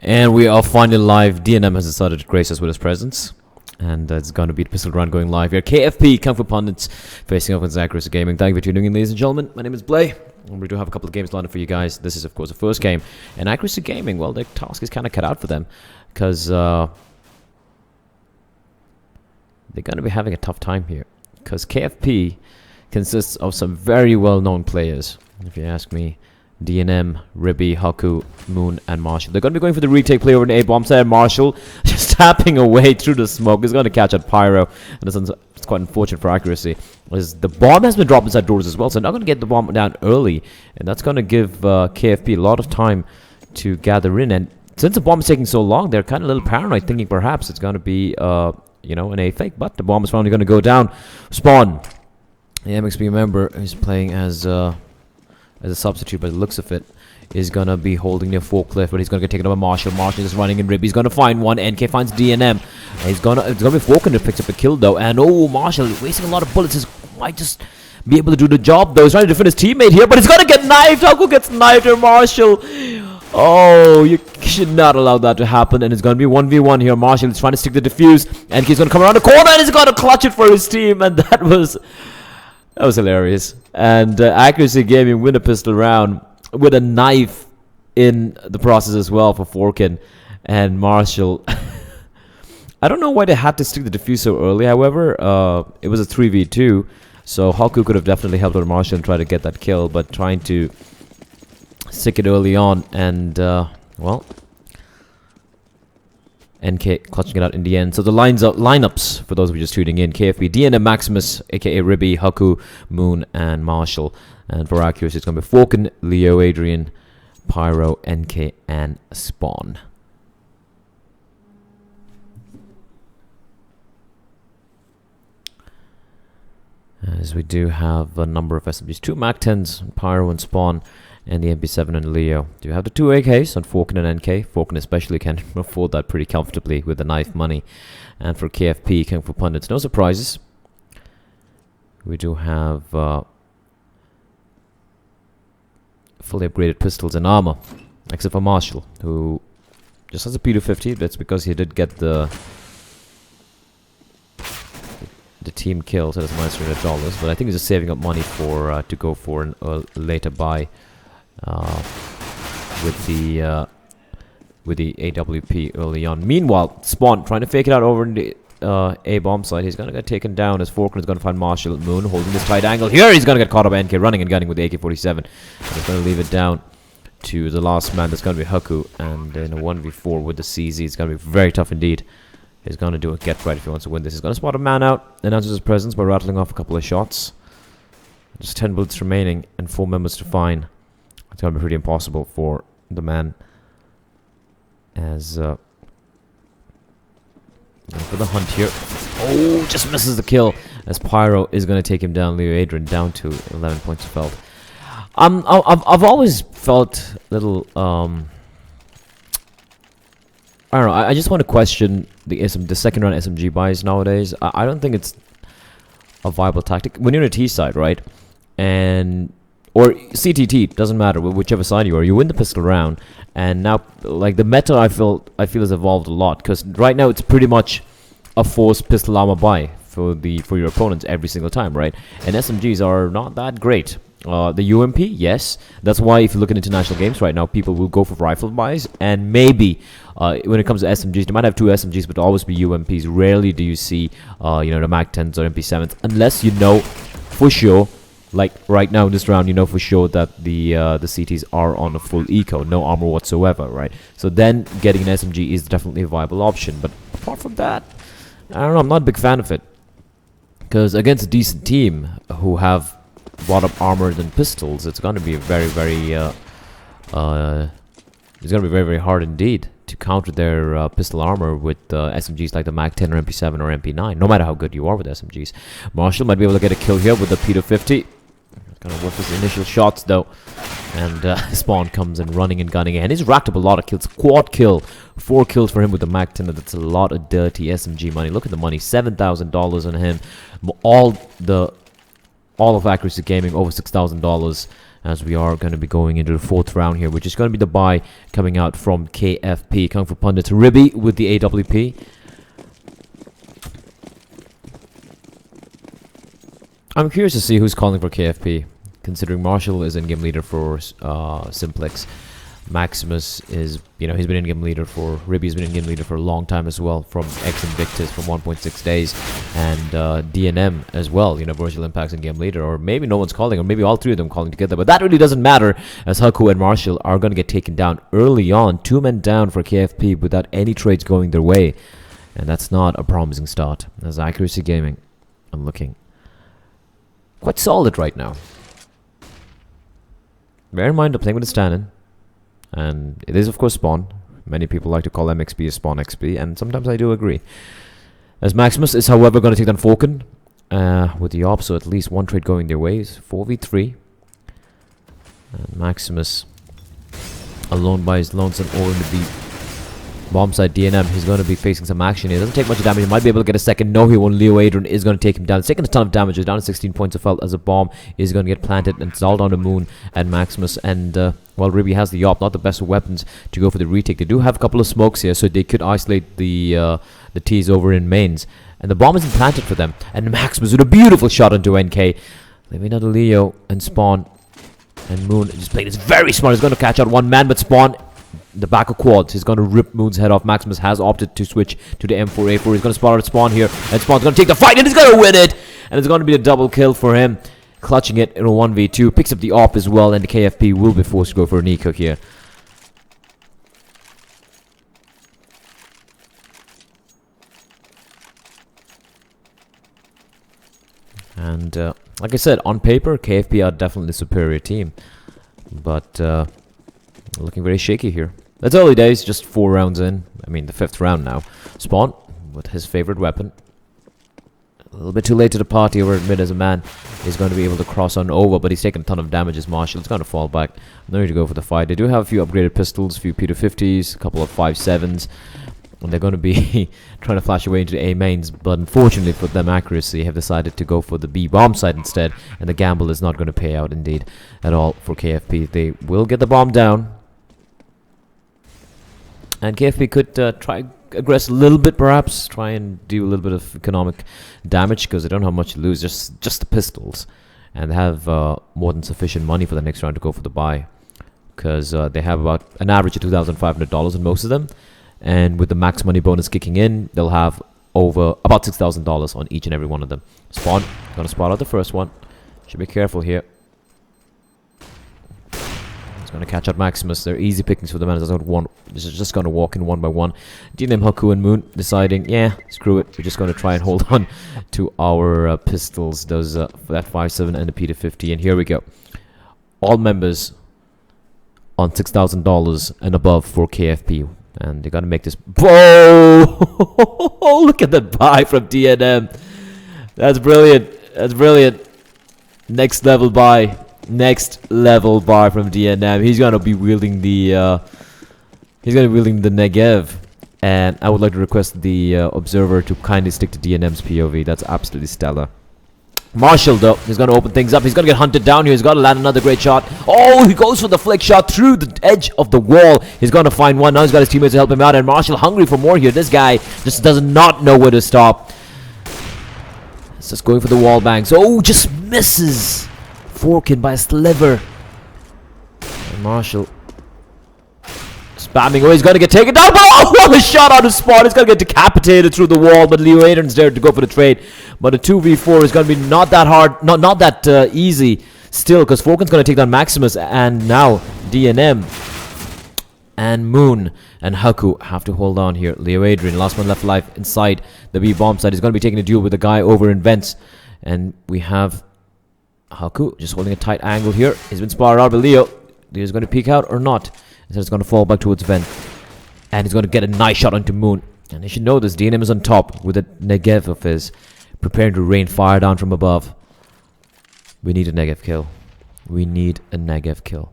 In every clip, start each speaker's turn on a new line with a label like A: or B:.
A: And we are finally live. DNM has decided to grace us with his presence. And it's going to be the pistol round going live here. KFP, Kung Fu Pandits, facing off with Accuracy Gaming. Thank you for tuning in, ladies and gentlemen. My name is Blay. And we do have a couple of games lined up for you guys. This is, of course, the first game. And Accuracy Gaming, well, their task is kind of cut out for them. Because they're going to be having a tough time here. Because KFP consists of some very well-known players, if you ask me. DNM, Ribby, Haku, Moon, and Marshall. They're going to be going for the retake play over the A-bomb side. Marshall just tapping away through the smoke. He's going to catch that Pyro. And it's quite unfortunate for Accuracy. As the bomb has been dropped inside doors as well, so they're not going to get the bomb down early. And that's going to give KFP a lot of time to gather in. And since the bomb is taking so long, they're kind of a little paranoid, thinking perhaps it's going to be, an A fake. But the bomb is finally going to go down. Spawn. The MXP member is playing as a substitute, by the looks of it, is going to be holding near forklift, but he's going to get taken over Marshall. Marshall is running in Rib. He's going to find one. NK finds DNM. It's going to be Falcon that picks up a kill, though. And, Marshall wasting a lot of bullets. He might just be able to do the job, though. He's trying to defend his teammate here, but he's going to get knifed. Haku gets knifed here, Marshall. Oh, you should not allow that to happen. And it's going to be 1v1 here. Marshall is trying to stick the defuse. And he's going to come around the corner, and he's going to clutch it for his team. And that was hilarious. And Accuracy Gaming win a pistol round with a knife in the process as well for Forkin and Marshall. I don't know why they had to stick the defuse so early, however. It was a 3v2, so Haku could have definitely helped out Marshall and try to get that kill, but trying to stick it early on, and, NK clutching it out in the end. So the lineups, for those of you just tuning in: KFP, DNM, Maximus, aka Ribby, Haku, Moon, and Marshall. And for Accuracy, it's going to be Falcon, Leo, Adrian, Pyro, NK, and Spawn. As we do have a number of SMGs, 2 MAC-10s, Pyro and Spawn, and the MP7 and Leo. Do you have the 2 AKs on Falcon and NK? Falcon especially can afford that pretty comfortably with the knife money. And for KFP, Kung Fu Pundits, no surprises. We do have fully upgraded pistols and armor, except for Marshall, who just has a P250. That's because he did get the team kill, so that's minus $300. But I think he's just saving up money for to go for an later buy. With the AWP early on. Meanwhile, Spawn trying to fake it out over in the A-bomb side. He's going to get taken down as Falcon is going to find Marshall. Moon holding this tight angle. Here he's going to get caught up. NK running and gunning with the AK-47. And he's going to leave it down to the last man. That's going to be Haku. And in a 1v4 with the CZ, it's going to be very tough indeed. He's going to do a get right if he wants to win this. He's going to spot a man out, announces his presence by rattling off a couple of shots. Just 10 bullets remaining and 4 members to find. It's going to be pretty impossible for the man as for the hunt here. Oh, just misses the kill as Pyro is going to take him down. Leo Adrian down to 11 points felt. I've always felt a little I don't know. I just want to question the second round SMG buys nowadays. I don't think it's a viable tactic when you're on a T side, right? Or CTT, doesn't matter, whichever side you are. You win the pistol round, and now, like, the meta I feel has evolved a lot, because right now it's pretty much a forced pistol armor buy for your opponents every single time, right? And SMGs are not that great. The UMP, yes. That's why if you look at international games right now, people will go for rifle buys, and maybe when it comes to SMGs, they might have 2 SMGs, but always be UMPs. Rarely do you see, the MAC-10s or MP7s, unless you know for sure. Like right now in this round, you know for sure that the CTs are on a full eco, no armor whatsoever, right? So then getting an SMG is definitely a viable option. But apart from that, I don't know, I'm not a big fan of it. Because against a decent team who have bought up armor and pistols, it's going to be very, very hard indeed to counter their pistol armor with SMGs like the MAC-10 or MP7 or MP9, no matter how good you are with SMGs. Marshall might be able to get a kill here with the P250. Gonna work his initial shots though, and Spawn comes in running and gunning, and he's racked up a lot of kills. Quad kill, 4 kills for him with the MAC-10. That's a lot of dirty SMG money. Look at the money, $7,000 on him. All of Accuracy Gaming over $6,000 as we are going to be going into the 4th round here, which is going to be the buy coming out from KFP. Coming for Pandits, Ribby with the AWP. I'm curious to see who's calling for KFP, considering Marshall is in-game leader for Simplex. Maximus is, you know, he's been in-game leader for, Ribby's been in-game leader for a long time as well, from X Invictus from 1.6 days, and DNM as well, you know, Virtual Impact's in-game leader, or maybe no one's calling, or maybe all 3 of them calling together, but that really doesn't matter, as Haku and Marshall are going to get taken down early on, 2 men down for KFP without any trades going their way, and that's not a promising start, as Accuracy Gaming, I'm looking quite solid right now. Bear in mind, I'm playing with a stand-in, and it is of course Spawn. Many people like to call MXP a Spawn XP, and sometimes I do agree. As Maximus is however going to take down Falcon with the op, so at least 1 trade going their ways. 4v3. And Maximus alone by his lonesome over in the B bomb side. DNM, he's going to be facing some action here. Doesn't take much damage. He might be able to get a second. No, he won't. Leo Adrian is going to take him down. He's taking a ton of damage. He's down to 16 points of health as a bomb is going to get planted, and it's all down to Moon and Maximus. And while Ribby has the op, not the best of weapons to go for the retake. They do have a couple of smokes here, so they could isolate the T's over in mains. And the bomb isn't planted for them. And Maximus with a beautiful shot onto NK. Leaving out Leo and Spawn. And Moon just playing this very smart. He's going to catch out 1 man, but Spawn the back of quads. He's going to rip Moon's head off. Maximus has opted to switch to the M4A4. He's going to spot out Spawn here, and Spawn's going to take the fight, and he's going to win it. And it's going to be a double kill for him, clutching it in a 1v2. Picks up the op as well, and the KFP will be forced to go for a knee cook here. And like I said, on paper, KFP are definitely the superior team, but looking very shaky here. It's early days, just 4 rounds in. I mean, the 5th round now. Spawn with his favorite weapon. A little bit too late to the party over at mid as a man. He's going to be able to cross on over, but he's taking a ton of damage as Marshall. It's going to fall back. No need to go for the fight. They do have a few upgraded pistols, a few P250s, a couple of 5.7s. And they're going to be trying to flash away into the A mains, but unfortunately for them, Accuracy have decided to go for the B bomb side instead, and the gamble is not going to pay out indeed at all for KFP. They will get the bomb down, and KFP could try aggress a little bit, perhaps try and do a little bit of economic damage, because they don't have much to lose, just the pistols, and they have more than sufficient money for the next round to go for the buy, because they have about an average of $2,500 in most of them. And with the max money bonus kicking in, they'll have over about $6,000 on each and every one of them. Spawn, gonna spot out the first one. Should be careful here. He's gonna catch out Maximus. They're easy pickings for the man. This is just gonna walk in 1 by 1. DNM, Haku, and Moon deciding, yeah, screw it. We're just gonna try and hold on to our pistols. Those for that 5.7 and the P250. And here we go. All members on $6,000 and above for KFP. And they gotta make this. Whoa! Look at that buy from DNM. That's brilliant. That's brilliant. Next level buy. Next level buy from DNM. He's gonna be wielding the. He's gonna be wielding the Negev. And I would like to request the observer to kindly stick to DNM's POV. That's absolutely stellar. Marshall, though, he's going to open things up. He's going to get hunted down here. He's got to land another great shot. Oh, he goes for the flick shot through the edge of the wall. He's going to find one. Now he's got his teammates to help him out. And Marshall hungry for more here. This guy just does not know where to stop. He's just going for the wall bangs. Oh, just misses. Forkin by a sliver. And Marshall spamming. Oh, he's going to get taken down. Oh, what a shot out of Spawn. He's going to get decapitated through the wall. But Leo Adrian's there to go for the trade. But a 2v4 is going to be not that hard, not that easy still, because Falcon's going to take down Maximus, and now DNM and Moon and Haku have to hold on here. Leo Adrian, last one left alive inside the B bomb side. He's going to be taking a duel with the guy over in Vents, and we have Haku just holding a tight angle here. He's been spotted out by Leo. Leo's going to peek out or not. So it's going to fall back towards Vent, and he's going to get a nice shot onto Moon. And you should know this, DNM is on top with a Negev of his, preparing to rain fire down from above. We need a Negev kill. We need a Negev kill.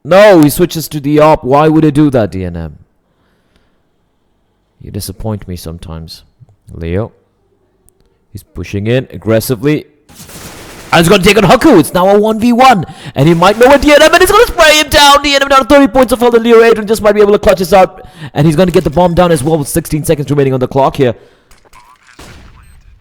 A: No, he switches to the op. Why would he do that, DNM? You disappoint me sometimes. Leo. He's pushing in aggressively. And he's going to take on Haku. It's now a 1v1. And he might know it, DNM, and he's going to spray him down. DNM down to 30 points of health, and Leo Adrian just might be able to clutch this out. And he's going to get the bomb down as well with 16 seconds remaining on the clock here.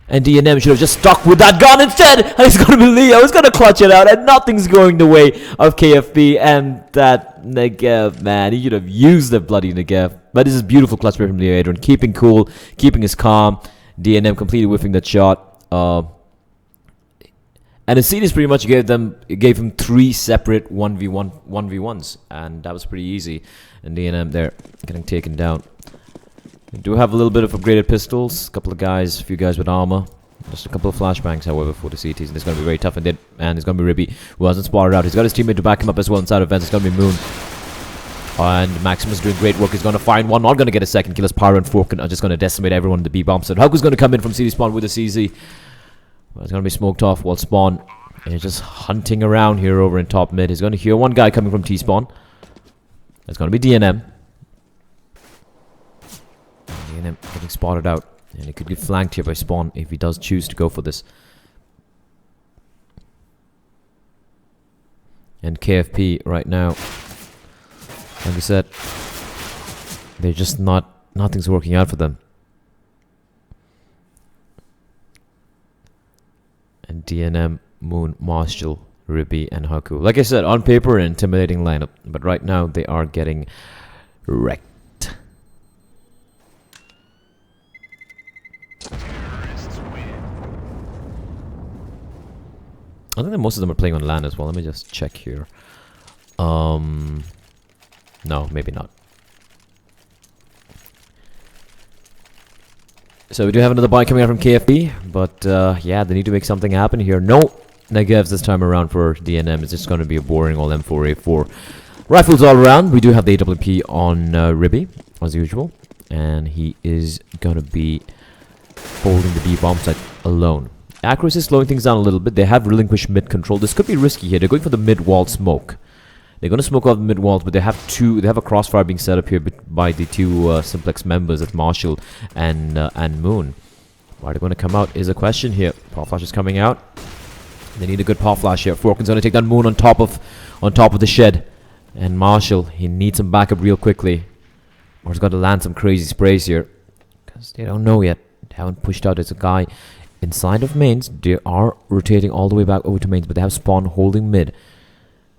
A: And DNM should have just stuck with that gun instead. And it's going to be Leo. He's going to clutch it out. And nothing's going the way of KFP. And that Negev, man. He should have used the bloody Negev. But this is beautiful clutch play from Leo Adrian. Keeping cool. Keeping his calm. DNM completely whiffing that shot. And the series pretty much gave him 3 separate 1v1s, and that was pretty easy. And DNM there getting taken down. We do have a little bit of upgraded pistols, a couple of guys, a few guys with armor, just a couple of flashbangs, however, for the CTs, and it's going to be very tough. And it's going to be Ribby, who hasn't spotted out. He's got his teammate to back him up as well inside of Vents. It's going to be Moon. And Maximus doing great work. He's going to find one. Not going to get a second kill as Pyro and Forkin are just going to decimate everyone in the B bomb. So Haku's going to come in from CT spawn with a CZ. Well, it's going to be smoked off while spawn. And he's just hunting around here over in top mid. He's going to hear one guy coming from T-spawn. That's going to be DNM. DNM getting spotted out. And he could get flanked here by spawn if he does choose to go for this. And KFP right now, like I said, they're just nothing's working out for them. And DNM, Moon, Marshall, Ribby, and Haku. Like I said, on paper, an intimidating lineup. But right now, they are getting wrecked. I think that most of them are playing on LAN as well. Let me just check here. No, maybe not. So we do have another buy coming out from KFB, but yeah, they need to make something happen here. No Negevs this time around for DNM. It's just going to be a boring all M4A4 rifles all around. We do have the AWP on Ribby, as usual, and he is going to be holding the B bomb site alone. Accuracy is slowing things down a little bit. They have relinquished mid control. This could be risky here. They're going for the mid wall smoke. They're going to smoke off the mid walls, but they have a crossfire being set up here by the two Simplex members at Marshall and Moon. Why they're going to come out is a question here. Power flash is coming out. They need a good power flash here. Forkin's going to take down Moon on top of the shed, and Marshall, he needs some backup real quickly, or he's got to land some crazy sprays here because they don't know yet. They haven't pushed out. There's a guy inside of mains. They are rotating all the way back over to mains, but they have Spawn holding mid.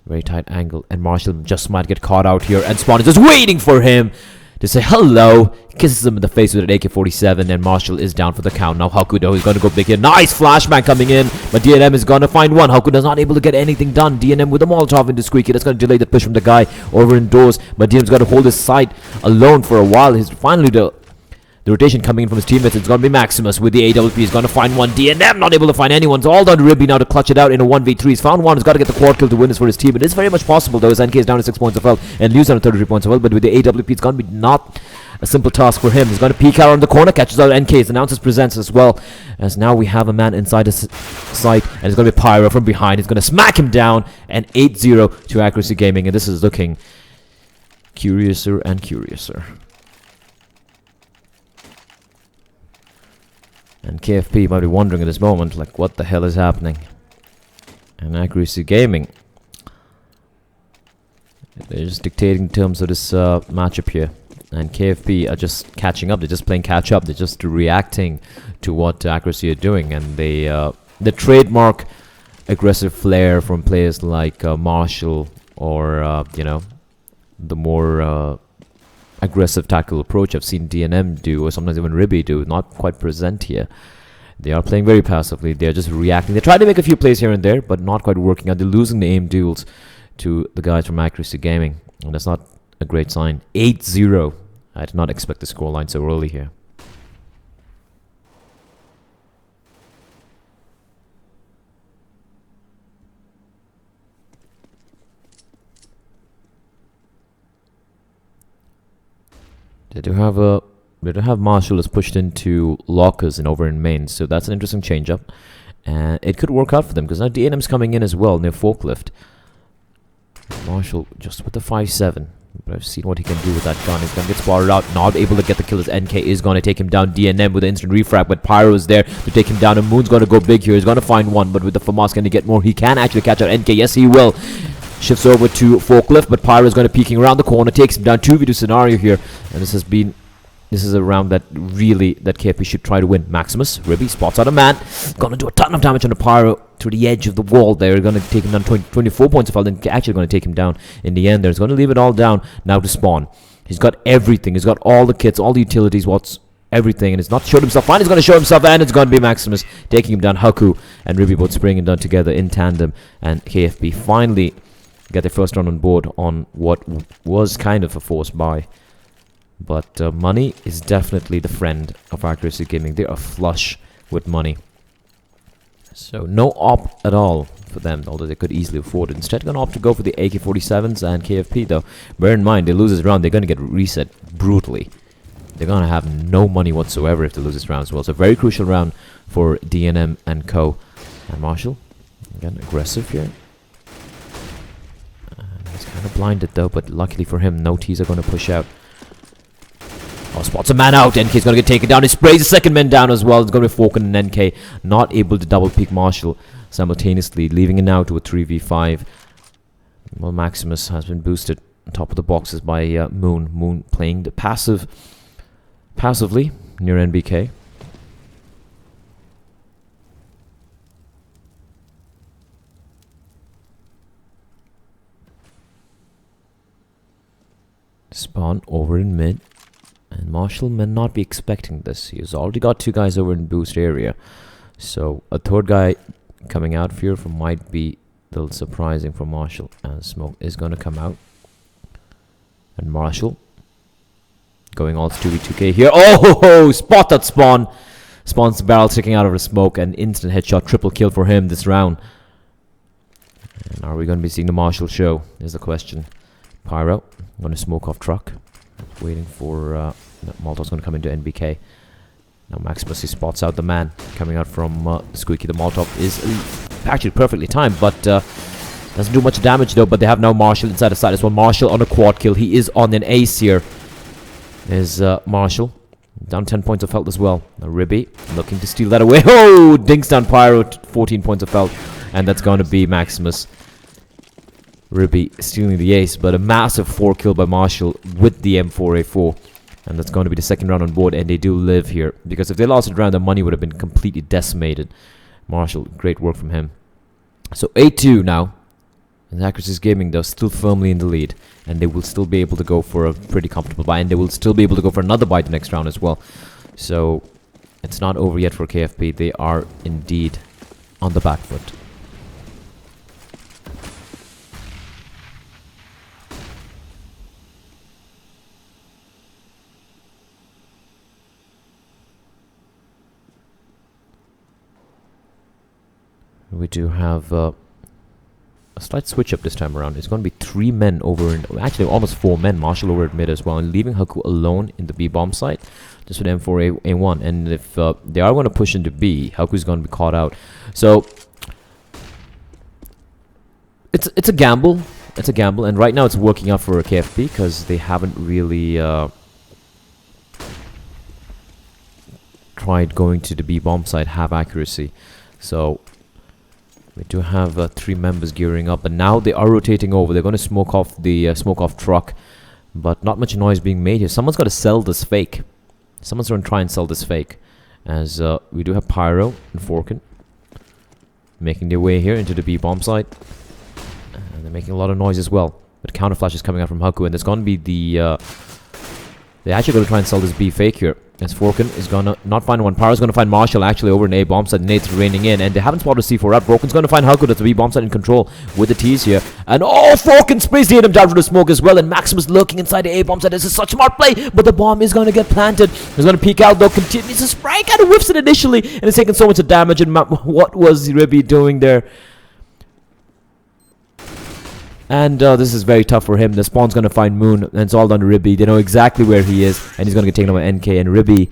A: Very tight angle, and Marshall just might get caught out here, and Spawn is just waiting for him to say hello. Kisses him in the face with an AK-47, and Marshall is down for the count. Now Haku, though, is going to go big here. Nice flashbang coming in, but DNM is going to find one. Haku is not able to get anything done. DNM with a Molotov into Squeaky. That's going to delay the push from the guy over indoors, but DNM's got to hold his side alone for a while. He's finally the rotation coming in from his teammates. It's going to be Maximus with the AWP. He's going to find one. DNM not able to find anyone. It's all down to Ribby now to clutch it out in a 1v3. He's found one. He's got to get the quad kill to win this for his team. It is very much possible, though, as NK is down to 6 points of health and Liu's down to 33 points of health. But with the AWP, it's going to be not a simple task for him. He's going to peek out on the corner, catches out NK's, announces presents as well. As now we have a man inside the site, and it's going to be Pyro from behind. He's going to smack him down, and 8-0 to Accuracy Gaming. And this is looking curiouser and curiouser. And KFP might be wondering at this moment, like, what the hell is happening? And Accuracy Gaming, they're just dictating terms of this matchup here. And KFP are just catching up. They're just playing catch up. They're just reacting to what Accuracy are doing. And they the trademark aggressive flair from players like Marshall or, you know, the more aggressive tactical approach I've seen DNM do, or sometimes even Ribby do, not quite present here. They are playing very passively. They're just reacting. They try to make a few plays here and there, but not quite working out. They're losing the aim duels to the guys from Accuracy Gaming, and that's not a great sign. 8-0. I did not expect the scoreline so early here. They do have Marshall is pushed into lockers and over in main, so that's an interesting change-up. And it could work out for them, because now DNM's coming in as well near forklift. Marshall just with the 5-7. But I've seen what he can do with that gun. He's going to get spotted out. Not able to get the kill as NK is going to take him down. DNM with the instant refrag. But Pyro is there to take him down. And Moon's going to go big here. He's going to find one. But with the FAMAS, can he get more? He can actually catch out NK. Yes, he will. Shifts over to Forklift. But Pyro is going to peeking around the corner. Takes him down. 2v2 scenario here. And this is a round that really KFP should try to win. Maximus, Ribby, spots out a man. Gonna do a ton of damage on the Pyro to the edge of the wall there. Gonna take him down 24 points of health. And actually gonna take him down in the end there. He's gonna leave it all down now to Spawn. He's got everything. He's got all the kits, all the utilities, everything. And he's not showed himself. Fine, he's gonna show himself. And it's gonna be Maximus taking him down. Haku and Ribby both springing down together in tandem. And KFP finally get their first round on board on what was kind of a forced buy. But money is definitely the friend of accuracy gaming. They are flush with money. So no op at all for them, although they could easily afford it. Instead, going to opt to go for the AK-47s and KFP, though. Bear in mind, they lose this round, they're going to get reset brutally. They're going to have no money whatsoever if they lose this round as well. So very crucial round for DNM and Co. And Marshall, again, aggressive here. He's kind of blinded, though, but luckily for him, no T's are going to push out. Oh, spots a man out. NK's going to get taken down. He sprays the second man down as well. It's going to be Falcon and NK. Not able to double peek Marshall simultaneously, leaving it now to a 3v5. Well, Maximus has been boosted on top of the boxes by Moon. Moon playing the passively near NBK. Spawn over in mid. And Marshall may not be expecting this. He has already got 2 guys over in boost area. So a third guy coming out here might be a little surprising for Marshall. And smoke is going to come out. And Marshall going all 2v2k here. Oh, spot that Spawn. Spawn's barrel sticking out of the smoke. And instant headshot, triple kill for him this round. And are we going to be seeing the Marshall show is the question. Pyro going to smoke off truck. Waiting for Molotov's going to come into NBK. Now Maximus, he spots out the man coming out from Squeaky. The Molotov is actually perfectly timed, but doesn't do much damage though. But they have now Marshall inside the side as well. Marshall on a quad kill. He is on an ace here. Is Marshall down 10 points of health as well. Now Ribby looking to steal that away. Oh, dinks down Pyro, 14 points of health, and that's going to be Maximus. Ribby stealing the ace, but a massive 4 kill by Marshall with the M4A4. And that's going to be the second round on board, and they do live here. Because if they lost the round, the money would have been completely decimated. Marshall, great work from him. So 8-2 now. And Accuracy's Gaming, though, still firmly in the lead. And they will still be able to go for a pretty comfortable buy. And they will still be able to go for another buy the next round as well. So it's not over yet for KFP. They are indeed on the back foot. We do have a slight switch up this time around. It's going to be 3 men over in... Actually, almost 4 men. Marshall over at mid as well. And leaving Haku alone in the B bomb site. Just with M4A1. And if they are going to push into B, Haku's going to be caught out. So, it's a gamble. It's a gamble. And right now it's working out for KFP because they haven't really... tried going to the B bomb site, have accuracy. So... we do have 3 members gearing up, and now they are rotating over. They're going to smoke off the truck, but not much noise being made here. Someone's got to sell this fake. Someone's going to try and sell this fake, as we do have Pyro and Forkin making their way here into the B bomb site, and they're making a lot of noise as well. But counter flash is coming out from Haku, and there's going to be the. They're actually going to try and sell this B fake here. As Forkin is going to not find one. Pyro's going to find Marshall actually over in A bomb site. Nate's raining in. And they haven't spotted C4 out. Broken's going to find Haku. That's the B bomb site in control with the T's here. And oh, Forkin sprays the him down to the smoke as well. And Maximus lurking inside the A bomb site. This is such smart play. But the bomb is going to get planted. He's going to peek out though. Continues to spray. Kind of whiffs it initially. And it's taking so much damage. And what was Ribby doing there? And this is very tough for him. The Spawn's going to find Moon, and it's all down to Ribby. They know exactly where he is, and he's going to get taken over by NK. And Ribby,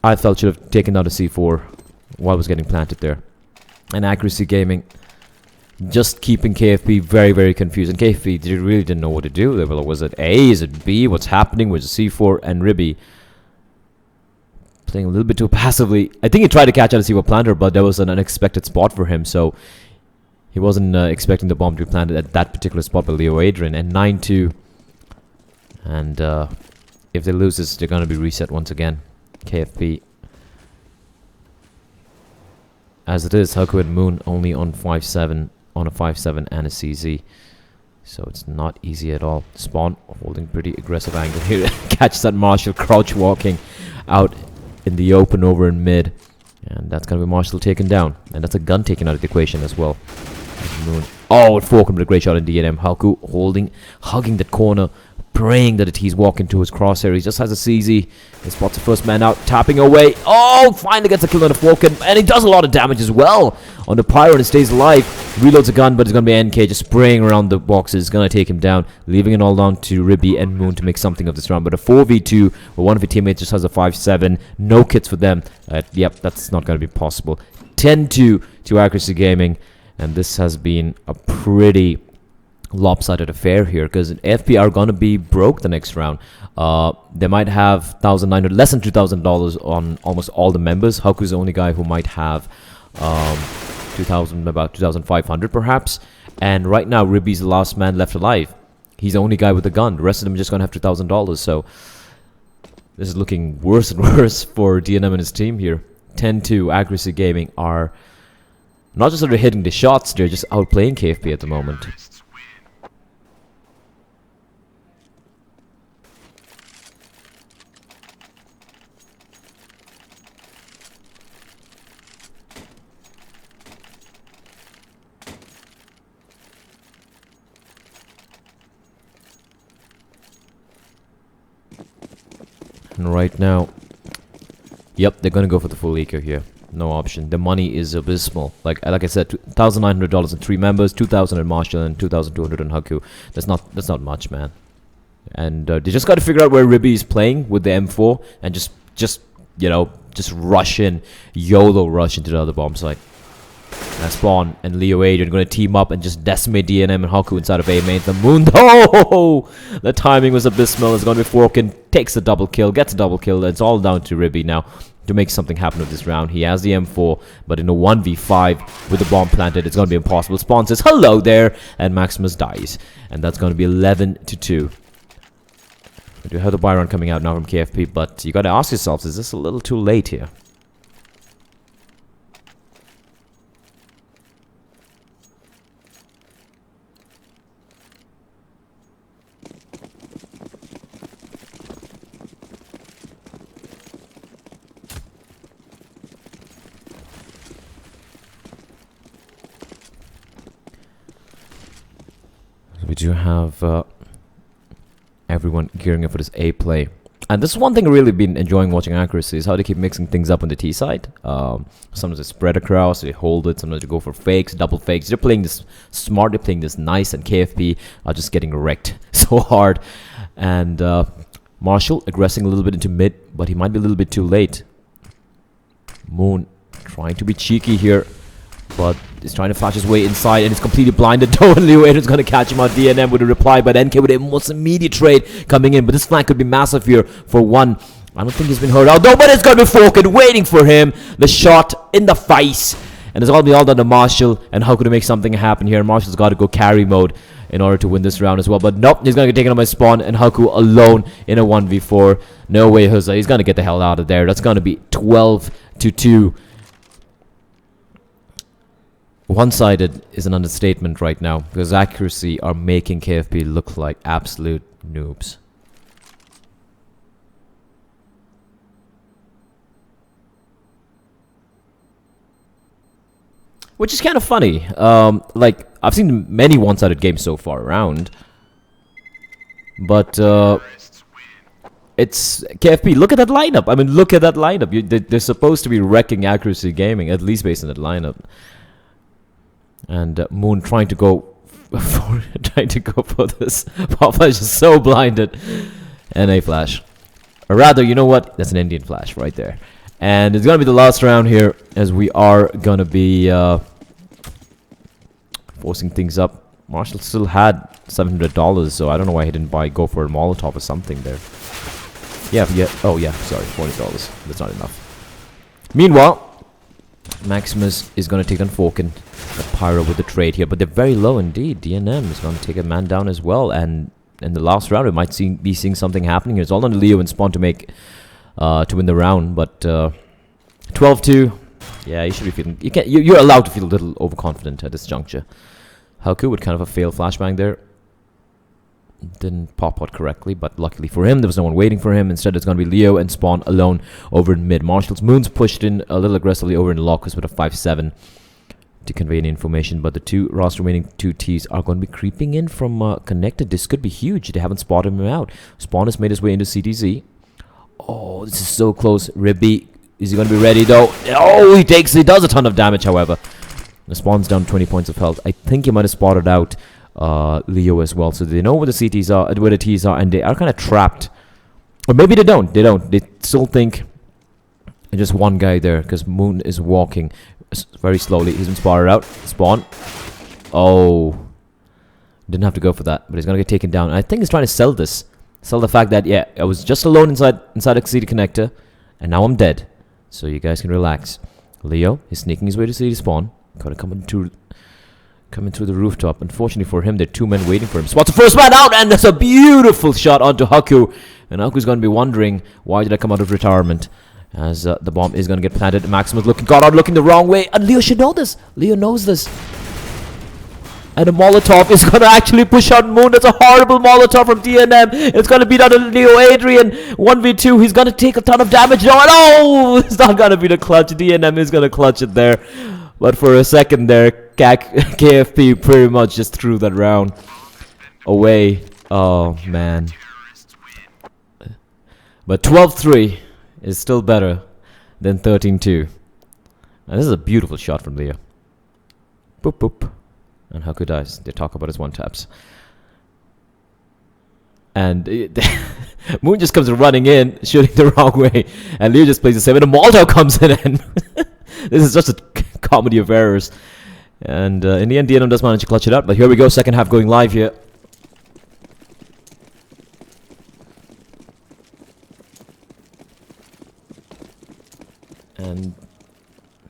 A: I felt, should have taken down the C4 while it was getting planted there. And Accuracy Gaming just keeping KFP very, very confused. And KFP really didn't know what to do. They were like, was it A? Is it B? What's happening? Was it C4? And Ribby playing a little bit too passively. I think he tried to catch out a C4 planter, but there was an unexpected spot for him, so he wasn't expecting the bomb to be planted at that particular spot by Leo Adrian. And 9-2. And if they lose this, they're going to be reset once again. KFP. As it is, Haku and Moon only on 5-7, on a 5-7 and a CZ. So it's not easy at all. Spawn holding pretty aggressive angle here. Catches that Marshall crouch walking out in the open over in mid. And that's going to be Marshall taken down. And that's a gun taken out of the equation as well. Moon. Oh, Falcon with a great shot in DNM. Haku hugging that corner, praying that he's walking to his crosshair. He just has a CZ. He spots the first man out, tapping away. Oh, finally gets a kill on the Falcon. And he does a lot of damage as well on the Pyro, and stays alive. Reloads a gun, but it's going to be NK just spraying around the boxes. It's going to take him down, leaving it all down to Ribby and Moon to make something of this round. But a 4v2, where one of your teammates just has a 5-7. No kits for them. Yep, that's not going to be possible. 10-2 to Accuracy Gaming. And this has been a pretty lopsided affair here, because FP are going to be broke the next round. They might have $1,900, less than $2,000 on almost all the members. Haku's the only guy who might have about 2,500 perhaps. And right now, Ribby's the last man left alive. He's the only guy with a gun. The rest of them are just going to have $2,000. So this is looking worse and worse for DNM and his team here. 10-2 Accuracy Gaming are not just that they're hitting the shots, they're just outplaying KFP at the moment. And right now, yep, they're going to go for the full eco here. No option. The money is abysmal. Like I said, $1,900 in 3 members, 2,000 in Marshall, and 2,200 in Haku. That's not much, man. And they just got to figure out where Ribby is playing with the M4, and just rush in, YOLO rush into the other bomb site. And Spawn and Leo Adrian going to team up and just decimate DNM and Haku inside of A main. The Moon, oh, the timing was abysmal. It's going to be Forkin, takes a double kill, gets a double kill. It's all down to Ribby now to make something happen with this round. He has the M4, but in a 1v5 with the bomb planted, it's going to be impossible. Spawn says hello there, and Maximus dies. And that's going to be 11-2. We do have the buy run coming out now from KFP, but you got to ask yourselves, is this a little too late here? We do have everyone gearing up for this A play. And this is one thing I've really been enjoying watching Accuracy, is how they keep mixing things up on the T side. Sometimes they spread across, they hold it, sometimes they go for fakes, double fakes. They're playing this smart, they're playing this nice, and KFP are just getting wrecked so hard. And Marshall aggressing a little bit into mid, but he might be a little bit too late. Moon trying to be cheeky here, but he's trying to flash his way inside, and it's completely blinded. Totally Adrian's going to catch him out. DNM with a reply, but NK with a almost immediate trade coming in. But this flank could be massive here for one. I don't think he's been hurt out though, but it's going to be Falcon waiting for him. The shot in the face. And it's going to be all down to Marshall and how could he make something happen here. Marshall's got to go carry mode in order to win this round as well. But nope, he's going to get taken on by Spawn, and Haku alone in a 1v4. No way, Jose. He's going to get the hell out of there. That's going to be 12-2. One-sided is an understatement right now, because Accuracy are making KFP look like absolute noobs. Which is kind of funny. Like, I've seen many one-sided games so far around. But, it's KFP. Look at that lineup. I mean, look at that lineup. They're supposed to be wrecking Accuracy Gaming, at least based on that lineup. And Moon trying to go for this. Papa is just so blinded. And a flash. Or rather, you know what? That's an Indian flash right there. And it's going to be the last round here, as we are going to be forcing things up. Marshall still had $700, so I don't know why he didn't go for a Molotov or something there. Yeah. Oh, yeah. Sorry, $40. That's not enough. Meanwhile, Maximus is going to take on Falcon. The Pyro with the trade here, but they're very low indeed. DNM is going to take a man down as well, and in the last round, we might be seeing something happening here. It's all on Leo and Spawn to win the round, but 12-2. Yeah, you should be feeling. You're allowed to feel a little overconfident at this juncture. Haku with kind of a failed flashbang there. Didn't pop out correctly, but luckily for him, there was no one waiting for him. Instead, it's going to be Leo and Spawn alone over in mid. Marshall's Moon's pushed in a little aggressively over in the lockers with a 5-7 to convey any information, but the remaining two Ts are going to be creeping in from connected. This could be huge. They haven't spotted him out. Spawn has made his way into CTZ. Oh, this is so close. Ribby, is he going to be ready though? Oh, he does a ton of damage, however. The Spawn's down 20 points of health. I think he might have spotted out Leo as well. So they know where the CTs are, where the Ts are, and they are kind of trapped. Or maybe they don't. They still think just one guy there, because Moon is walking very slowly. He's been spotted out. Spawn. Oh. Didn't have to go for that, but he's going to get taken down. And I think he's trying to sell this. Sell the fact that, yeah, I was just alone inside a CT connector, and now I'm dead. So you guys can relax. Leo is sneaking his way to CT spawn. Got to coming through the rooftop. Unfortunately for him, there are two men waiting for him. Spots the first man out, and that's a beautiful shot onto Haku. And Haku's going to be wondering, why did I come out of retirement? As the bomb is going to get planted. Maximus got out looking the wrong way. And Leo should know this. Leo knows this. And a Molotov is going to actually push out Moon. That's a horrible Molotov from DNM. It's going to beat out Leo Adrian. 1v2. He's going to take a ton of damage. No, it's not going to be the clutch. DNM is going to clutch it there. But for a second there, KFP pretty much just threw that round away. Oh, man. But 12-3 is still better than 13-2. And this is a beautiful shot from Leo. Boop, boop. And Haku dies. They talk about his one-taps. And Moon just comes running in, shooting the wrong way. And Leo just plays the same. And a Molotov comes in. And this is just a comedy of errors. And in the end, DNM does manage to clutch it up. But here we go. Second half going live here. And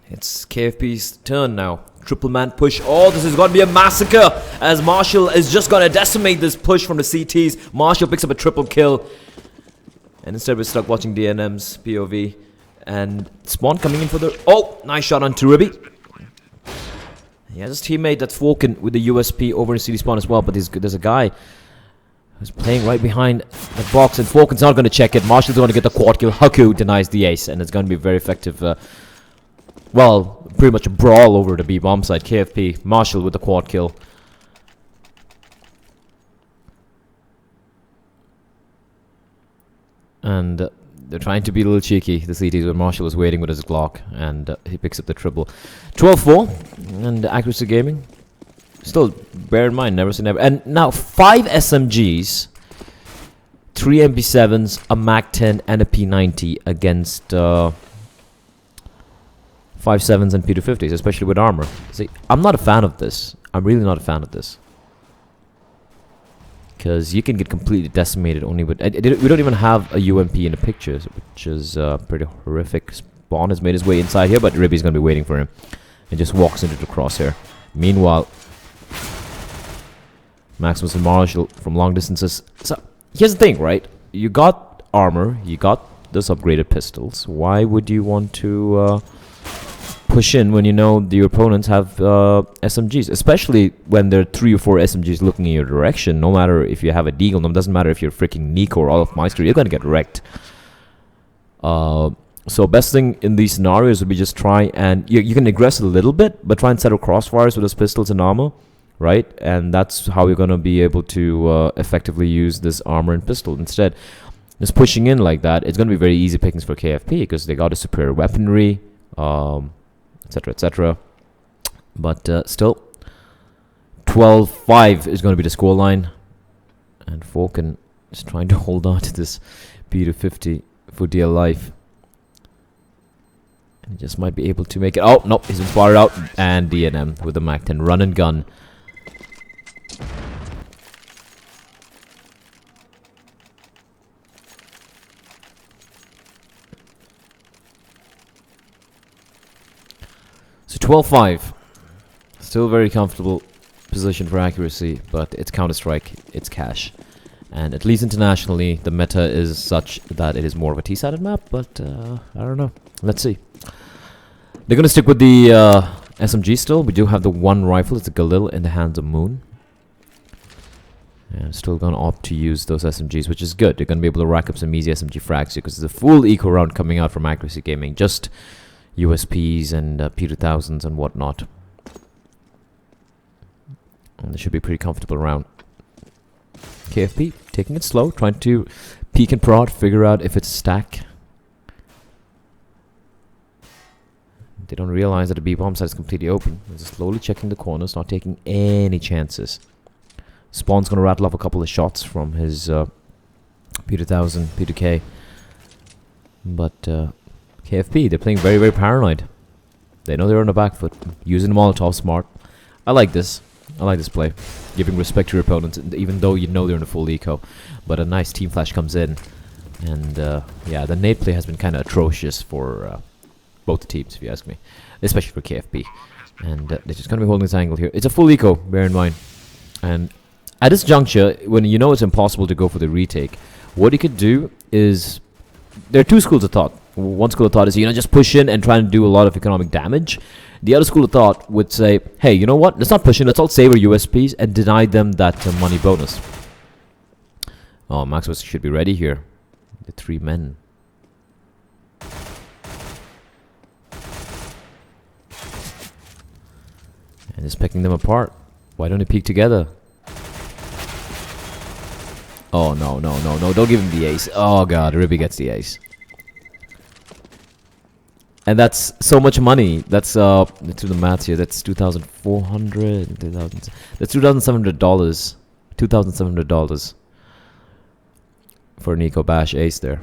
A: it's KFP's turn now. Triple man push. Oh, this is going to be a massacre, as Marshall is just going to decimate this push from the CTs. Marshall picks up a triple kill. And instead we're stuck watching DNM's POV. And Spawn coming in for the... Oh, nice shot on Turibi. He has his teammate that's Falcon with the USP over in CT Spawn as well. But there's a guy who's playing right behind the box. And Falcon's not going to check it. Marshall's going to get the quad kill. Haku denies the ace. And it's going to be very effective... well, pretty much a brawl over the B-bomb side. KFP, Marshall with the quad kill. And they're trying to be a little cheeky, the CTs, where Marshall is waiting with his Glock. And he picks up the triple. 12-4. And accuracy gaming. Still, bear in mind, never say never. And now, 5 SMGs. 3 MP7s, a MAC-10, and a P90 against... 5.7s and P250s, especially with armor. See, I'm not a fan of this. I'm really not a fan of this. Because you can get completely decimated only with... we don't even have a UMP in the pictures, which is pretty horrific. Spawn has made his way inside here, but Ribby's going to be waiting for him. And just walks into the crosshair. Meanwhile, Maximus and Marshall from long distances. So, here's the thing, right? You got armor, you got those upgraded pistols. Why would you want to... push in when you know your opponents have SMGs, especially when there are 3 or 4 SMGs looking in your direction. No matter if you have a deagle, no, doesn't matter if you're freaking Nico or Olaf Meister, you're gonna get wrecked. So best thing in these scenarios would be just try and you can aggress a little bit, but try and set up crossfires with those pistols and armor, right? And that's how you're gonna be able to effectively use this armor and pistol. Instead, just pushing in like that, it's gonna be very easy pickings for KFP because they got a superior weaponry. Etc, etc. But still, 12-5 is going to be the scoreline. And Falcon is trying to hold on to this P250 for dear life. And he just might be able to make it. Oh, nope, he's been fired out. And DNM with the MAC-10 run and gun. 12-5. Still very comfortable position for accuracy, but it's Counter-Strike, it's cash. And at least internationally, the meta is such that it is more of a T-sided map, but I don't know. Let's see. They're going to stick with the SMG still. We do have the one rifle. It's a Galil in the hands of Moon. And still going to opt to use those SMGs, which is good. They're going to be able to rack up some easy SMG frags here because there's a full eco round coming out from Accuracy Gaming. Just USPs and P2000s and whatnot. And this should be a pretty comfortable round. KFP taking it slow, trying to peek and prod, figure out if it's stack. They don't realize that the B-bomb side is completely open. They're just slowly checking the corners, not taking any chances. Spawn's going to rattle off a couple of shots from his P2000, P2K. But KFP, they're playing very, very paranoid. They know they're on the back foot. Using the Molotov smart. I like this. I like this play. Giving respect to your opponents, even though you know they're in a full eco. But a nice team flash comes in. And yeah, the nade play has been kind of atrocious for both the teams, if you ask me. Especially for KFP. And they're just going to be holding this angle here. It's a full eco, bear in mind. And at this juncture, when you know it's impossible to go for the retake, what you could do is... There are two schools of thought. One school of thought is, just push in and try and do a lot of economic damage. The other school of thought would say, hey, you know what? Let's not push in. Let's all save our USPs and deny them that money bonus. Oh, Maximus should be ready here. The three men. And just picking them apart. Why don't they peek together? Oh, no. Don't give him the ace. Oh, God. Ribby gets the ace. And that's so much money. That's, let's do the maths here. That's $2,400. That's $2,700. $2,700 for an Eco Bash ace there.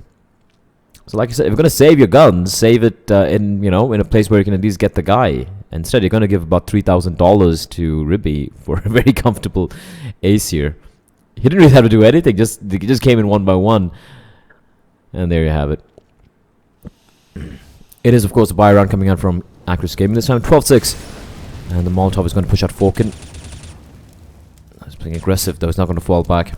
A: So like I said, if you're going to save your guns, save it in a place where you can at least get the guy. Instead, you're going to give about $3,000 to Ribby for a very comfortable ace here. He didn't really have to do anything. He just came in one by one. And there you have it. It is, of course, a buy round coming out from Accuracy Gaming. This time 12-6. And the Molotov is going to push out Falcon. He's playing aggressive, though. He's not going to fall back.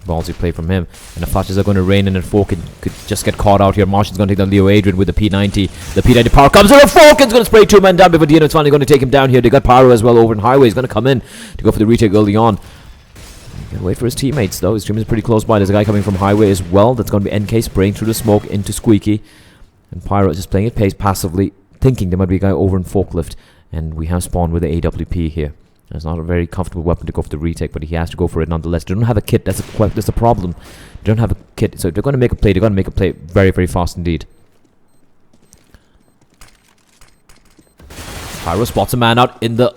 A: Ballsy play from him. And the flashes are going to rain in, and Falcon could just get caught out here. Martian's going to take down Leo Adrian with the P90. The P90 power comes in, and Falcon's going to spray two men down before Dino's finally going to take him down here. They got Pyro as well over in Highway. He's going to come in to go for the retake early on. Gotta wait for his teammates, though. His team is pretty close by. There's a guy coming from Highway as well. That's going to be NK spraying through the smoke into Squeaky. And Pyro is just playing it pace passively, thinking there might be a guy over in Forklift. And we have Spawn with the AWP here. It's not a very comfortable weapon to go for the retake, but he has to go for it nonetheless. They don't have a kit. That's the problem. They don't have a kit. So if they're going to make a play, they're going to make a play very, very fast indeed. Pyro spots a man out in the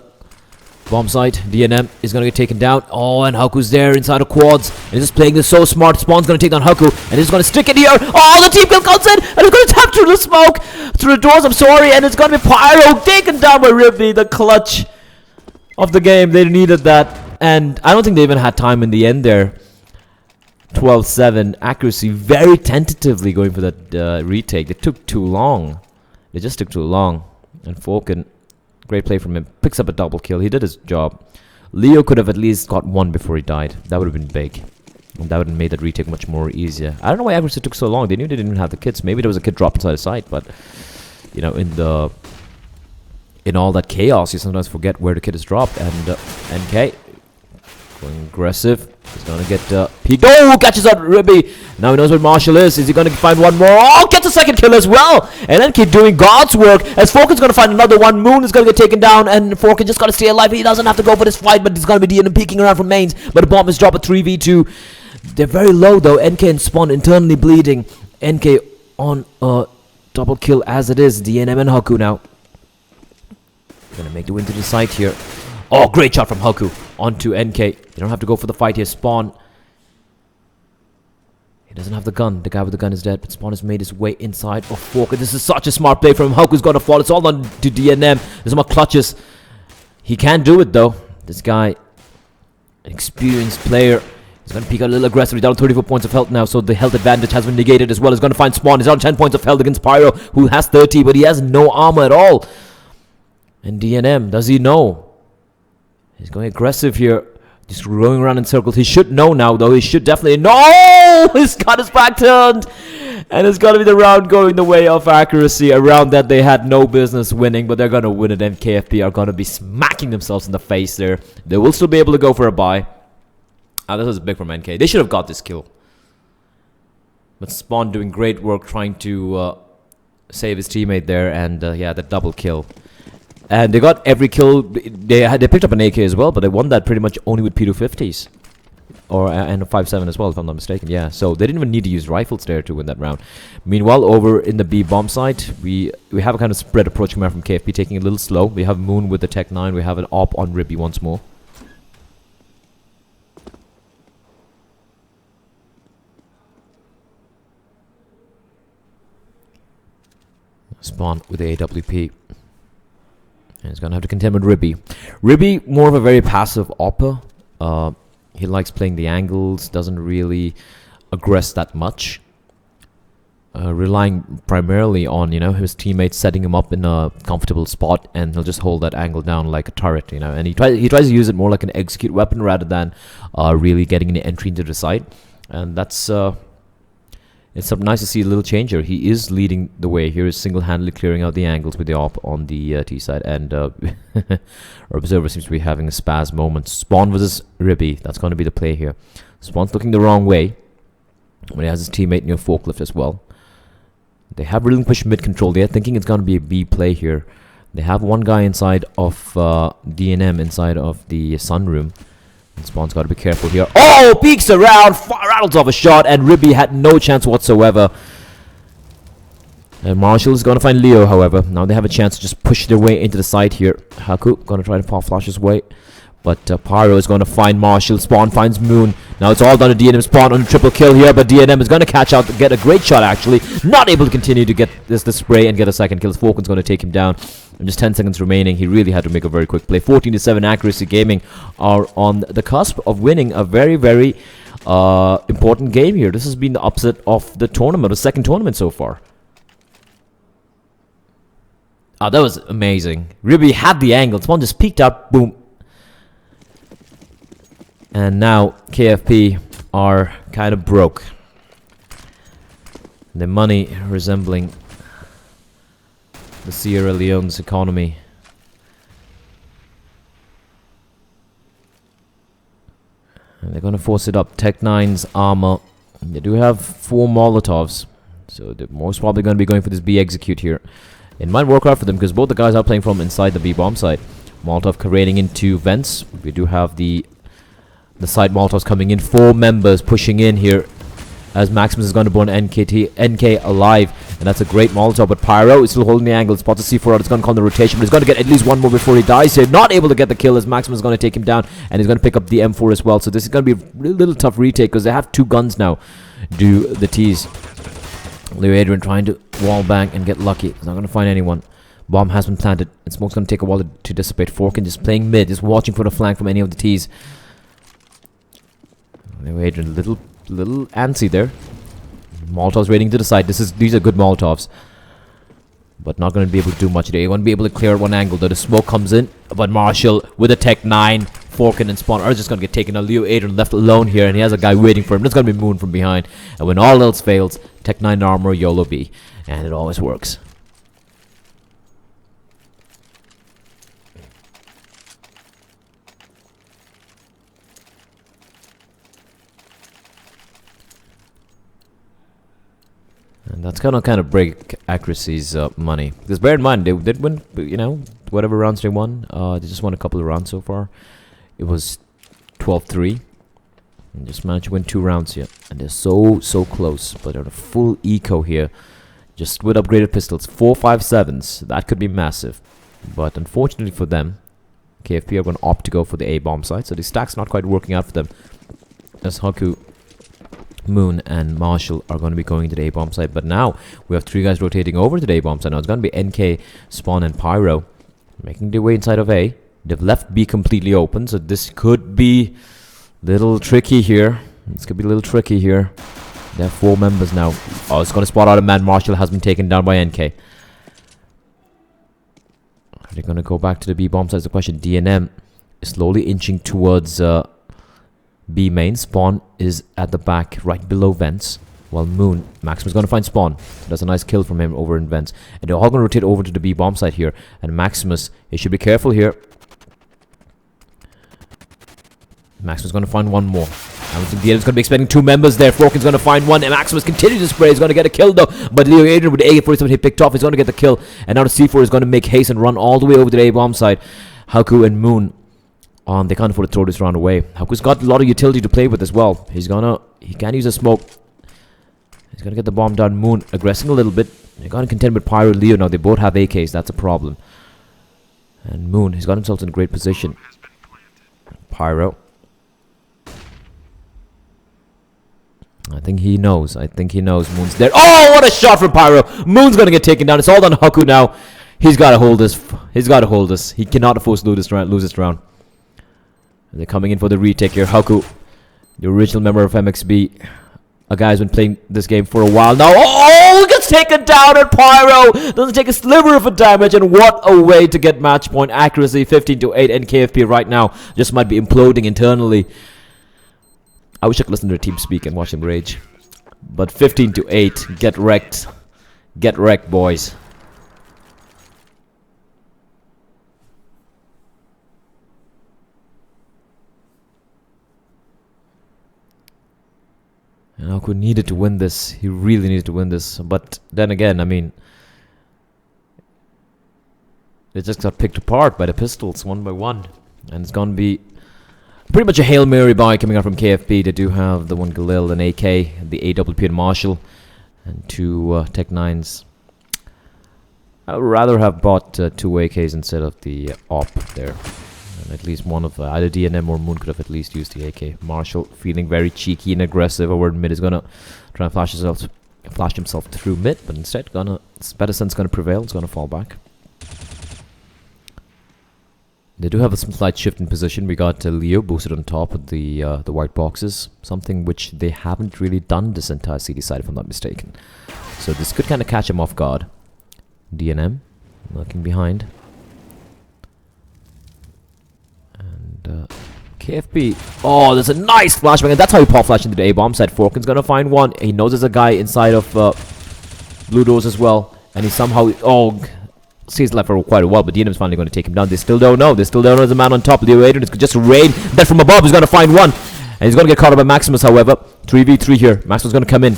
A: bomb site. DNM is going to get taken down. Oh, and Haku's there inside of quads. And he's just playing this so smart. Spawn's going to take down Haku. And he's going to stick it here. Oh, the team kill comes in. And he's going to tap through the smoke. Through the doors, I'm sorry. And it's going to be Pyro taken down by Ribby. The clutch of the game. They needed that. And I don't think they even had time in the end there. 12-7. Accuracy very tentatively going for that retake. It took too long. It just took too long. And Falcon... Great play from him. Picks up a double kill. He did his job. Leo could have at least got one before he died. That would have been big. And that would have made that retake much more easier. I don't know why Accuracy took so long. They knew they didn't even have the kits. Maybe there was a kit dropped inside the site, but in all that chaos, you sometimes forget where the kit is dropped. And NK going aggressive. He's going to get peeked. Oh, catches out Ribby. Now he knows where Marshall is. Is he going to find one more? Oh, gets a second kill as well. And NK doing God's work. As Falcon's going to find another one. Moon is going to get taken down. And Falcon just got to stay alive. He doesn't have to go for this fight. But he's going to be DNM peeking around from mains. But the bomb is dropped at 3v2. They're very low though. NK and Spawn internally bleeding. NK on a double kill as it is. DNM and Haku now. Going to make the win to the site here. Oh, great shot from Haku onto NK. You don't have to go for the fight here. Spawn. He doesn't have the gun. The guy with the gun is dead. But Spawn has made his way inside of Falcon. This is such a smart play from him. Haku's going to fall. It's all on to DNM. There's more clutches. He can't do it though. This guy, an experienced player. He's going to peek out a little aggressively. Down 34 points of health now. So the health advantage has been negated as well. He's going to find Spawn. He's on 10 points of health against Pyro, who has 30. But he has no armor at all. And DNM, does he know? He's going aggressive here. Just going around in circles. He should know now, though. He should definitely know. He's got his back turned. And it's going to be the round going the way of accuracy. A round that they had no business winning, but they're going to win it. And KFP are going to be smacking themselves in the face there. They will still be able to go for a bye. This is big from NK. They should have got this kill. But Spawn doing great work trying to save his teammate there. And yeah, the double kill. And they got every kill. They picked up an AK as well, but they won that pretty much only with P250s. Or and a 5.7 as well, if I'm not mistaken. Yeah, so they didn't even need to use rifles there to win that round. Meanwhile, over in the B bomb site, we have a kind of spread approach coming out from KFP, taking it a little slow. We have Moon with the Tech 9. We have an op on Ribby once more. Spawn with the AWP. And he's going to have to contend with Ribby. Ribby, more of a very passive opper. He likes playing the angles, doesn't really aggress that much. Relying primarily on, his teammates setting him up in a comfortable spot, and he'll just hold that angle down like a turret, And he tries to use it more like an execute weapon rather than really getting an entry into the site. And that's... it's nice to see a little change here. He is leading the way here. He's single-handedly clearing out the angles with the op on the T side. And our observer seems to be having a spaz moment. Spawn versus Ribby. That's going to be the play here. Spawn's looking the wrong way when he has his teammate near forklift as well. They have relinquished mid-control. They're thinking it's going to be a B play here. They have one guy inside of DNM, inside of the sunroom. And Spawn's got to be careful here. Oh, peeks around, rattles off a shot, and Ribby had no chance whatsoever. And Marshall is going to find Leo, however. Now they have a chance to just push their way into the site here. Haku going to try to pop flash his way. But Pyro is going to find Marshall. Spawn finds Moon. Now it's all done to DNM. Spawn on a triple kill here, but DNM is going to catch out, get a great shot actually. Not able to continue to get the spray and get a second kill. Falcon's going to take him down. And just 10 seconds remaining. He really had to make a very quick play. 14-7 accuracy gaming are on the cusp of winning a very, very important game here. This has been the upset of the tournament, the second tournament so far. Oh, that was amazing. Ribby had the angle. Spawn just peeked out. Boom. And now KFP are kind of broke. The money resembling the Sierra Leone's economy. And they're going to force it up. Tech 9's armor. They do have 4 Molotovs. So they're most probably going to be going for this B execute here. It might work out for them because both the guys are playing from inside the B bomb site. Molotov careening into vents. We do have the side Molotovs coming in. 4 members pushing in here as Maximus is going to burn NK alive. And that's a great Molotov, but Pyro is still holding the angle. Spots a C4 out. It's going to call the rotation, but he's going to get at least one more before he dies here. Not able to get the kill as Maximus is going to take him down, and he's going to pick up the M4 as well. So this is going to be a little tough retake because they have 2 guns now. Do the T's. Leo Adrian trying to wall bang and get lucky. He's not going to find anyone. Bomb has been planted, and smoke's going to take a while to dissipate. Forkin just playing mid, just watching for the flank from any of the T's. Leo Adrian, little antsy there. Molotovs waiting to the side. These are good Molotovs, but not going to be able to do much. They won't be able to clear at one angle though. The smoke comes in, but Marshall with a Tech 9, Forkin and Spawn are just going to get taken out. Leo Adrian left alone here, and he has a guy waiting for him. That's going to be Moon from behind. And when all else fails, Tech 9 armor, YOLO B, and it always works. And that's gonna kind of break accuracy's money. Because bear in mind, they did win, whatever rounds they won. They just won a couple of rounds so far. It was 12-3. And just managed to win 2 rounds here. And they're so close. But on a full eco here. Just with upgraded pistols. 4.57s. That could be massive. But unfortunately for them, KFP are going to opt to go for the A bomb site. So the stack's not quite working out for them. As Haku, Moon and Marshall are going to be going to the A-bomb site. But now we have 3 guys rotating over to the A-bomb site. Now it's going to be NK, Spawn and Pyro making their way inside of A. They've left B completely open, so this could be a little tricky here. They have 4 members now. Oh, it's going to spot out a man. Marshall has been taken down by NK. They're going to go back to the B bomb side. That's the question. DNM is slowly inching towards B main. Spawn is at the back, right below vents. While Moon, Maximus is going to find Spawn. That's a nice kill from him over in vents. And they're all going to rotate over to the B bomb side here. And Maximus, he should be careful here. Maximus is going to find one more. I don't think DNM is going to be expecting 2 members there. Forkin's going to find one. And Maximus continues to spray. He's going to get a kill though. But Leo Adrian with the AK-47 he picked off. He's going to get the kill. And now the C4 is going to make haste and run all the way over to the A bomb side. Haku and Moon. They can't afford to throw this round away. Haku's got a lot of utility to play with as well. He can use a smoke. He's going to get the bomb down. Moon aggressing a little bit. They're going to contend with Pyro and Leo now. They both have AKs. That's a problem. And Moon, he's got himself in a great position. Pyro. I think he knows. Moon's there. Oh, what a shot from Pyro. Moon's going to get taken down. It's all on Haku now. He's got to hold this. He cannot afford to lose this round. They're coming in for the retake here. Haku, the original member of MXB. A guy who's been playing this game for a while now. Oh, gets taken down at Pyro. Doesn't take a sliver of a damage. And what a way to get match point accuracy. 15-8. And KFP right now just might be imploding internally. I wish I could listen to the team speak and watch them rage. But 15-8. Get wrecked. Get wrecked, boys. And Haku needed to win this. He really needed to win this. But then again, I mean, they just got picked apart by the pistols one by one. And it's going to be pretty much a Hail Mary buy coming out from KFP. They do have the one Galil, an AK, the AWP and Marshall, and 2 Tech 9s. I would rather have bought 2 AKs instead of the AWP there. And at least one of either DNM or Moon could have at least used the AK. Marshall feeling very cheeky and aggressive over mid is gonna try and flash himself through mid, but instead Spedison's gonna prevail. It's gonna fall back. They do have a slight shift in position. We got Leo boosted on top of the white boxes, something which they haven't really done this entire CD side, if I'm not mistaken. So this could kind of catch him off guard. DNM looking behind. KFP. Oh, there's a nice flashbang, and that's how he pop flash into the A bomb side. Forkin's gonna find one. He knows there's a guy inside of blue doors as well, and he somehow stays left for quite a while. But DNM's finally going to take him down. They still don't know. There's a man on top. Leo Adrian is just rain that from above. He's gonna find one, and he's gonna get caught up by Maximus. However, 3v3 here. Maximus gonna come in.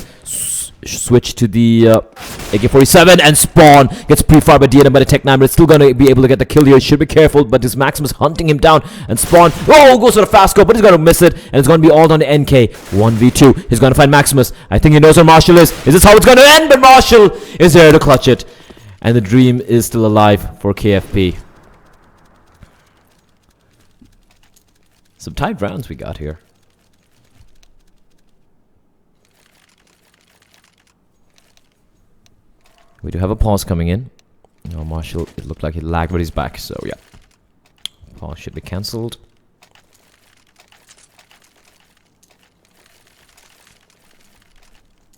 A: Switch to the AK-47 and Spawn gets pre-fired by DNM by the Tech 9, but it's still going to be able to get the kill here. Should be careful, but this Maximus hunting him down, and Spawn goes for the fast scope, but he's going to miss it, and it's going to be all on the NK. 1v2. He's going to find Maximus. I think he knows where Marshall is. Is this how it's going to end? But Marshall is there to clutch it, and the dream is still alive for KFP. Some tight rounds we got here. We do have a pause coming in. No, Marshall, it looked like he lagged, but he's back, so yeah. Pause should be cancelled.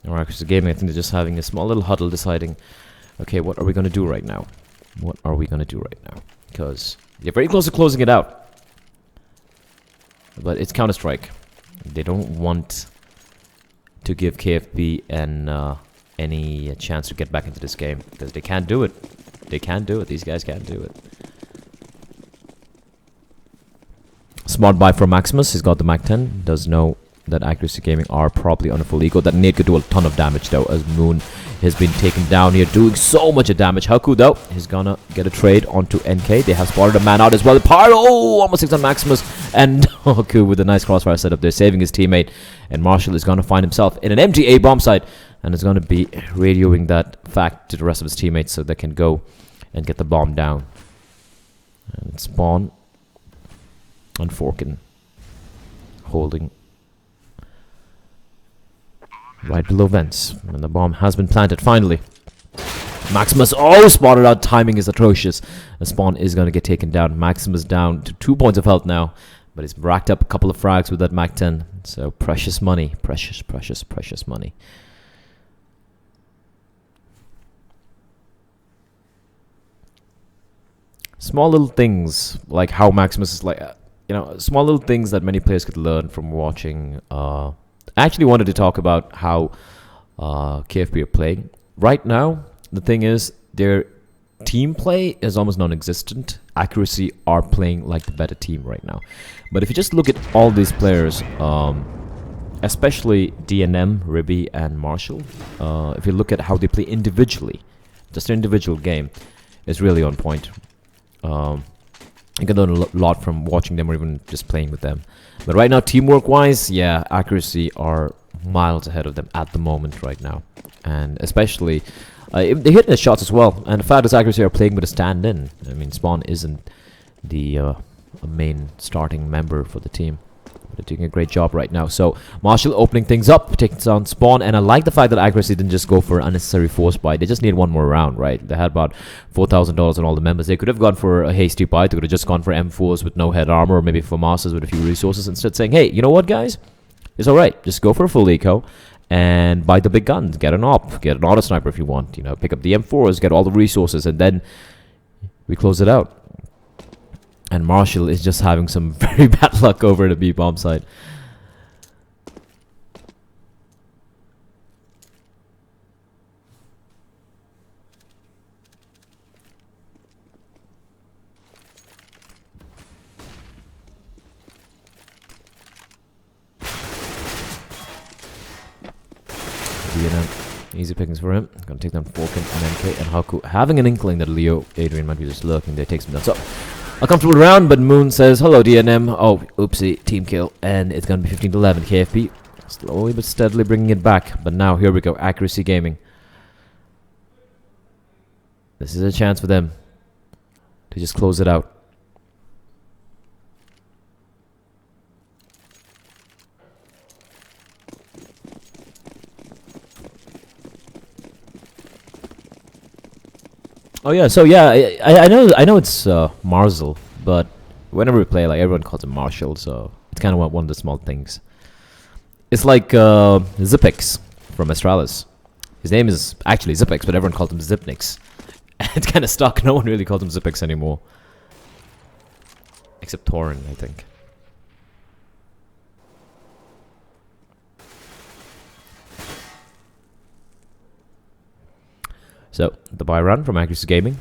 A: Alright, because the gaming, I think they're just having a small little huddle deciding, okay, what are we going to do right now? What are we going to do right now? Because they're very close to closing it out. But it's Counter-Strike. They don't want to give KFP any chance to get back into this game, because they can't do it. They can't do it. These guys can't do it. Smart buy from Maximus. He's got the Mac 10. Does know that Accuracy Gaming are probably on a full eco. That nade could do a ton of damage though, as Moon has been taken down here, doing so much damage. Haku though is gonna get a trade onto NK. They have spotted a man out as well. Pyro, almost 6 on Maximus, and Haku with a nice crossfire setup there, saving his teammate. And Marshall is gonna find himself in an empty A bomb site, and is gonna be radioing that fact to the rest of his teammates so they can go and get the bomb down. And Spawn on Forkin, holding right below vents, and the bomb has been planted finally. Maximus spotted out. Timing is atrocious. The Spawn is going to get taken down. Maximus down to 2 points of health now, but he's racked up a couple of frags with that Mac 10. So precious money, precious money. small little things like how Maximus is like, small little things that many players could learn from watching. I actually wanted to talk about how KFP are playing. Right now, the thing is, their team play is almost non-existent. Accuracy are playing like the better team right now. But if you just look at all these players, especially DNM, Ribby, and Marshall, if you look at how they play individually, just an individual game is really on point. You can learn a lot from watching them or even just playing with them. But right now, teamwork-wise, yeah, Accuracy are miles ahead of them at the moment right now. And especially, they're hitting the shots as well. And the fact is Accuracy are playing with a stand-in. I mean, Spawn isn't the main starting member for the team. They're doing a great job right now. So Marshall opening things up, takes on Spawn, and I like the fact that Accuracy didn't just go for unnecessary force buy. They just need one more round, right? They had about $4,000 on all the members. They could have gone for a hasty buy. They could have just gone for M4s with no head armor, or maybe for Masters with a few resources, instead saying, hey, you know what, guys? It's alright. Just go for a full eco and buy the big guns. Get an AWP, get an auto sniper if you want. You know, pick up the M4s, get all the resources, and then we close it out. And Marshall is just having some very bad luck over the B-bomb side. Easy pickings for him. Gonna take down Falcon and MK and Haku. Having an inkling that Leo Adrian might be just lurking there, takes him down. So a comfortable round, but Moon says, hello DNM. Oh, oopsie, team kill. And it's going to be 15-11. KFP slowly but steadily bringing it back. But now, here we go. Accuracy Gaming. This is a chance for them to just close it out. Oh yeah, so yeah, I know it's Marzel, but whenever we play, like, everyone calls him Marshall, so it's kind of one of the small things. It's like Zipix from Astralis. His name is actually Zipix, but everyone called him Zipnix. It's kind of stuck. No one really calls him Zipix anymore, except Torin, I think. So, the buy run from Accuracy Gaming.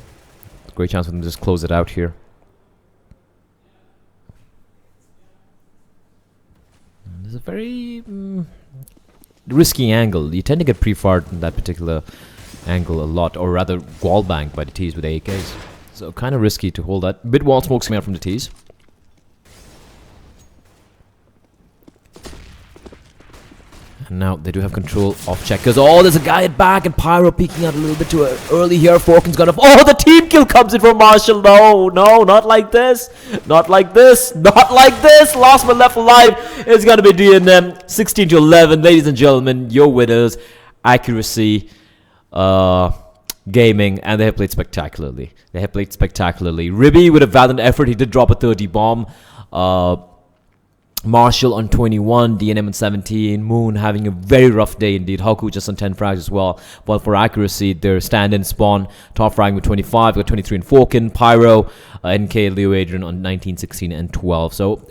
A: Great chance for them to just close it out here. There's a very risky angle. You tend to get pre-fired in that particular angle a lot, or rather wall banged by the T's with AKs. So, kind of risky to hold that. Bit wall smokes coming out from the T's. And now they do have control of checkers. Oh, there's a guy at back, and Pyro peeking out a little bit too early here. Falcon's gonna... Oh, the team kill comes in from Marshall. No, no, not like this. Not like this. Not like this. Last one left alive is gonna be DNM. 16-11. Ladies and gentlemen, your winners. Accuracy Gaming. And they have played spectacularly. They have played spectacularly. Ribby with a valiant effort. He did drop a 30 bomb. Marshall on 21, DNM on 17, Moon having a very rough day indeed, Haku just on 10 frags as well. But for Accuracy, their stand-in Spawn, top fragging with 25, got 23 in Falcon, Pyro, NK, Leo Adrian on 19, 16, and 12. So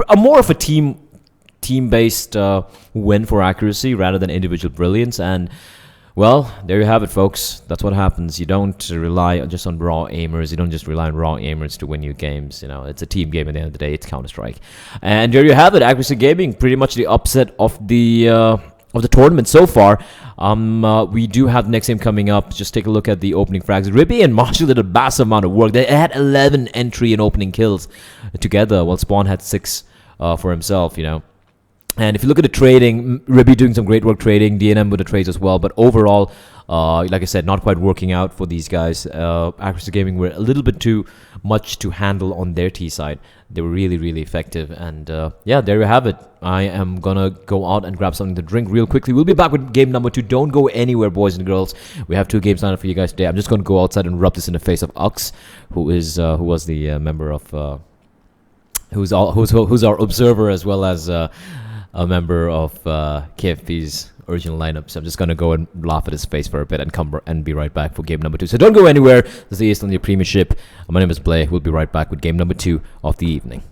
A: a more of a team-based win for Accuracy rather than individual brilliance. And well, there you have it, folks. That's what happens. You don't rely just on raw aimers. You don't just rely on raw aimers to win your games. You know, it's a team game at the end of the day. It's Counter-Strike. And there you have it. Accuracy Gaming, pretty much the upset of the tournament so far. We do have the next game coming up. Just take a look at the opening frags. Ribby and Marshall did a massive amount of work. They had 11 entry and opening kills together, while Spawn had 6 for himself, you know. And if you look at the trading, Ribby doing some great work trading, DNM with the trades as well. But overall, like I said, not quite working out for these guys. Accuracy Gaming were a little bit too much to handle on their T side. They were really, really effective. And yeah, there you have it. I am going to go out and grab something to drink real quickly. We'll be back with game number 2. Don't go anywhere, boys and girls. We have 2 games lined up for you guys today. I'm just going to go outside and rub this in the face of Ux, who was the member of... who's our observer as well as... a member of KFP's original lineup. So I'm just gonna go and laugh at his face for a bit and come and be right back for game number 2. So don't go anywhere. This is the ESL India Premiership. My name is Blay. We'll be right back with game number 2 of the evening.